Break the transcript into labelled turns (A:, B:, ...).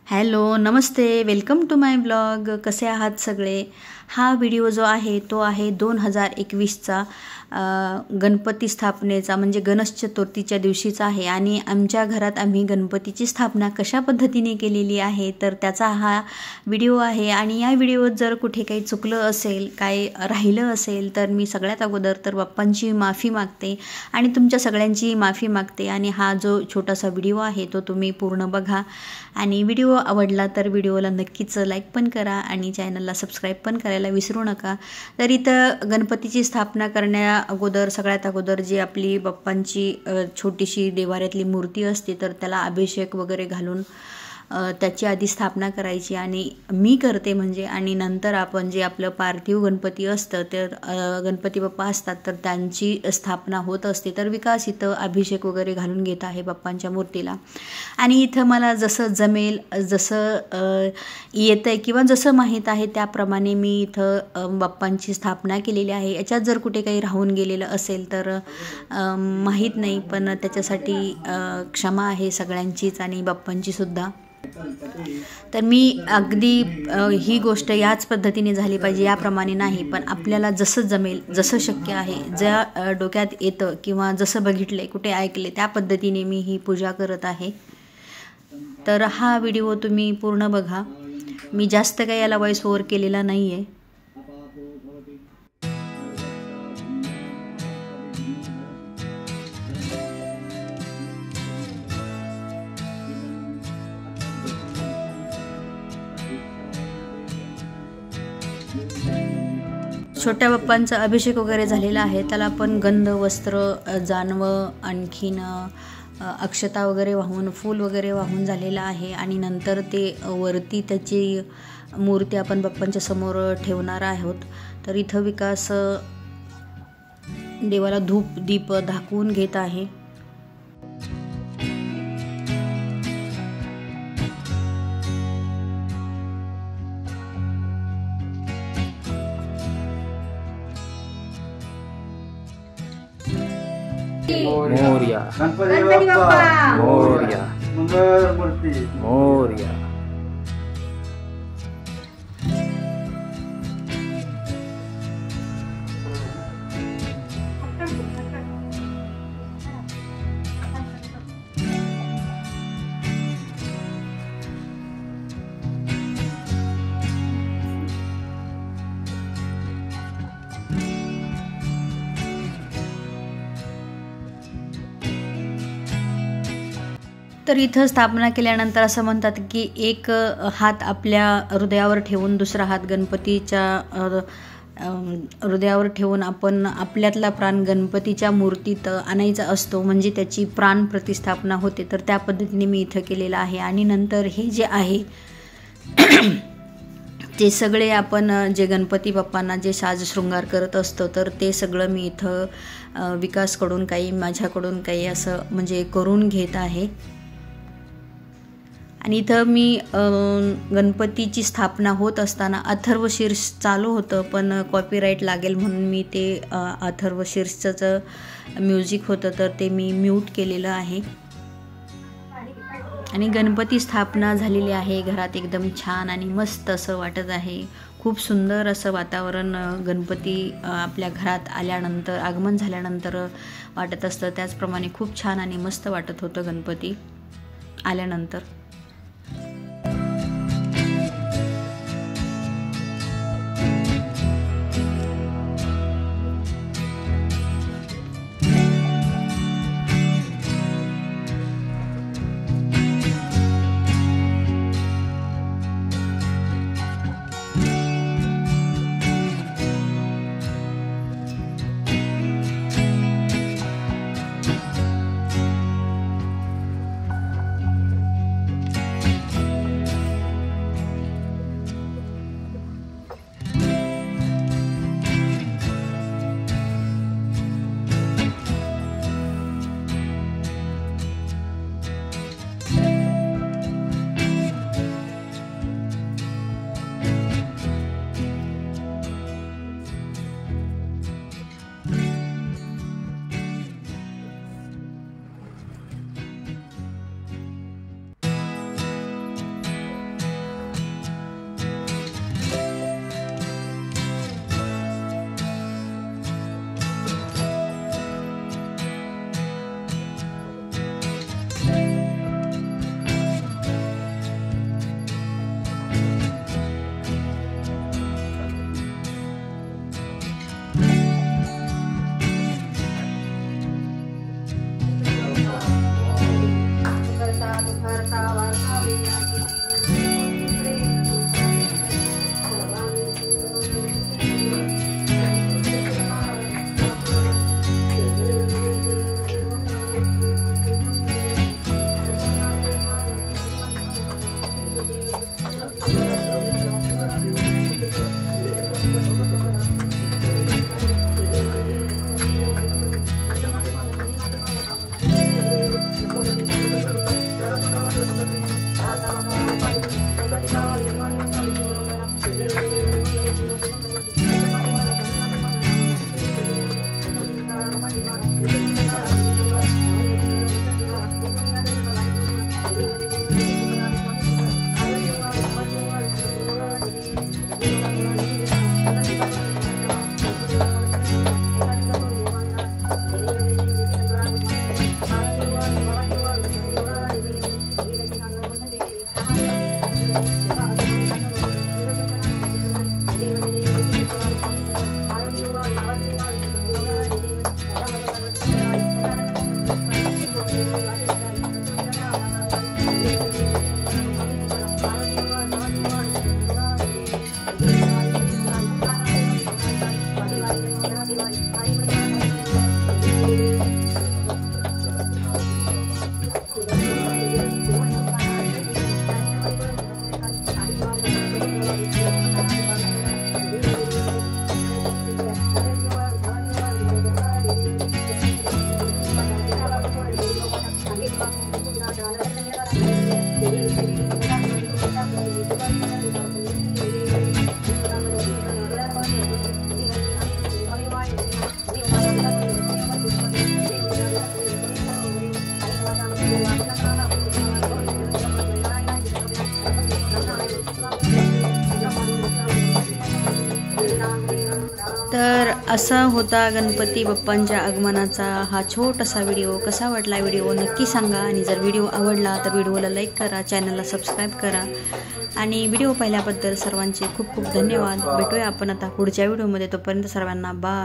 A: Hello, नमस्ते, welcome to my blog. कसे आहात सगळे? हा व्हिडिओ जो आहे तो आहे 2021चा गणपती स्थापनेचा म्हणजे गणेश चतुर्थीच्या दिवशीचा आहे. आणि आमच्या घरात आम्ही गणपतीची स्थापना कशा पद्धतीने केलेली आहे तर त्याचा हा व्हिडिओ आहे. आणि या व्हिडिओत जर कुठे काही चुकलं असेल, काय राहिलं असेल तर मी सगळ्यात अगोदर तर बाप्पांची माफी मागते आणि तुमच्या सगळ्यांची माफी मागते. आणि हा जो छोटासा व्हिडिओ आहे तो तुम्ही पूर्ण बघा आणि व्हिडिओ आवडला तर व्हिडिओला नक्कीच लाईक पण करा आणि चॅनलला सबस्क्राईब पण करायला विसरू नका. तर इथं गणपतीची स्थापना करण्या अगोदर सगळ्यात अगोदर जी आपली बाप्पांची छोटीशी देवाऱ्यातली मूर्ती असते तर त्याला अभिषेक वगैरे घालून त्याची आधी स्थापना करायची आणि मी करते म्हणजे. आणि नंतर आपण जे आपलं पार्थिव गणपती असतं तर गणपती बाप्पा असतात तर त्यांची स्थापना होत असते. तर विकास इथं अभिषेक वगैरे घालून घेत आहे बाप्पांच्या मूर्तीला. आणि इथं मला जसं जमेल, जसं येतं आहे किंवा जसं माहीत आहे त्याप्रमाणे मी इथं बाप्पांची स्थापना केलेली आहे. याच्यात जर कुठे काही राहून गेलेलं असेल तर माहीत नाही, पण त्याच्यासाठी क्षमा आहे सगळ्यांचीच आणि बाप्पांचीसुद्धा. तर मी अगदी ही गोष्ट याच पद्धतीने झाली पाहिजे याप्रमाणे नाही, पण आपल्याला जसं जमेल, जसं शक्य आहे, ज्या डोक्यात येतं किंवा जसं बघितलं कुठे ऐकले त्या पद्धतीने मी ही पूजा करत आहे. तर हा व्हिडिओ तुम्ही पूर्ण बघा. मी जास्त काही याला व्हॉइस ओव्हर केलेला नाही आहे. छोट्या बाप्पांचा अभिषेक वगैरे झालेला आहे. त्याला पण गंध, वस्त्र, जानवं, आणखीन अक्षता वगैरे वाहून, फूल वगैरे वाहून झालेलं आहे. आणि नंतर ते वरती त्याची मूर्ती आपण बाप्पांच्या समोर ठेवणार आहोत. तर इथं विकास देवाला धूप दीप दाखवून घेत आहे.
B: मोरया
C: गणपती बाप्पा
B: मोरया
C: मंगल मूर्ती
B: मोरया.
A: तर इथं स्थापना केल्यानंतर असं म्हणतात की एक हात आपल्या हृदयावर ठेवून दुसरा हात गणपतीच्या हृदयावर ठेवून आपण आपल्यातला प्राण गणपतीच्या मूर्तीत आणायचा असतो, म्हणजे त्याची प्राण प्रतिस्थापना होते. तर त्या पद्धतीने मी इथं केलेलं आहे. आणि नंतर हे जे आहे ते सगळे आपण जे गणपती बाप्पांना जे साज शृंगार करत असतो तर ते सगळं मी इथं विकासकडून काही, माझ्याकडून काही असं म्हणजे करून घेत आहे. आणि इथं मी गणपतीची स्थापना होत असताना अथर्वशीर्ष चालू होतं, पण कॉपीराईट लागेल म्हणून मी ते अथर्वशीर्षचं म्युझिक होतं तर ते मी म्यूट केलेलं आहे. आणि गणपती स्थापना झालेली आहे. घरात एकदम छान आणि मस्त असं वाटत आहे. खूप सुंदर असं वातावरण गणपती आपल्या घरात आल्यानंतर, आगमन झाल्यानंतर वाटत असतं. त्याचप्रमाणे खूप छान आणि मस्त वाटत होतं गणपती आल्यानंतर. तर असा होता गणपती बाप्पांच्या आगमनाचा हा छोटासा व्हिडिओ. कसा वाटला व्हिडिओ नक्की सांगा. आणि जर व्हिडिओ आवडला तर व्हिडिओला लाईक करा, चॅनलला सबस्क्राईब करा. आणि व्हिडिओ पाहिल्याबद्दल सर्वांचे खूप खूप धन्यवाद. भेटूया आपण आता पुढच्या व्हिडिओमध्ये. तोपर्यंत सर्वांना बाय.